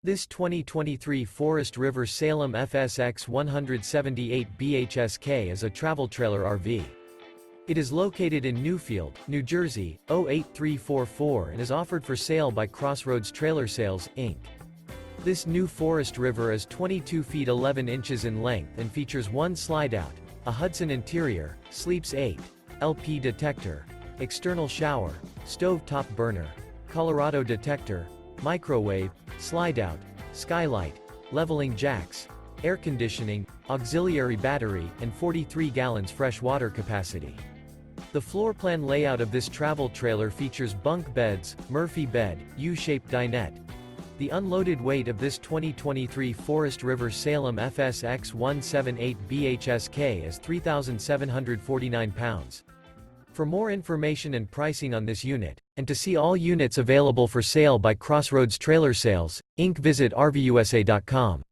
This 2023 Forest River Salem FSX 178 BHSK is a travel trailer RV. It is located in Newfield, New Jersey, 08344 and is offered for sale by Crossroads Trailer Sales, Inc. This new Forest River is 22 feet 11 inches in length and features one slide-out, a Hudson interior, sleeps 8, LP Detector, external shower, stove-top burner, Colorado Detector, microwave, slide-out, Skylight, leveling jacks, air conditioning, auxiliary battery, and 43 gallons fresh water capacity. The floor plan layout of this travel trailer features bunk beds, Murphy bed, U-shaped dinette. The unloaded weight of this 2023 Forest River Salem FSX 178 BHSK is 3,749 pounds. For more information and pricing on this unit, and to see all units available for sale by Crossroads Trailer Sales, Inc., visit RVUSA.com.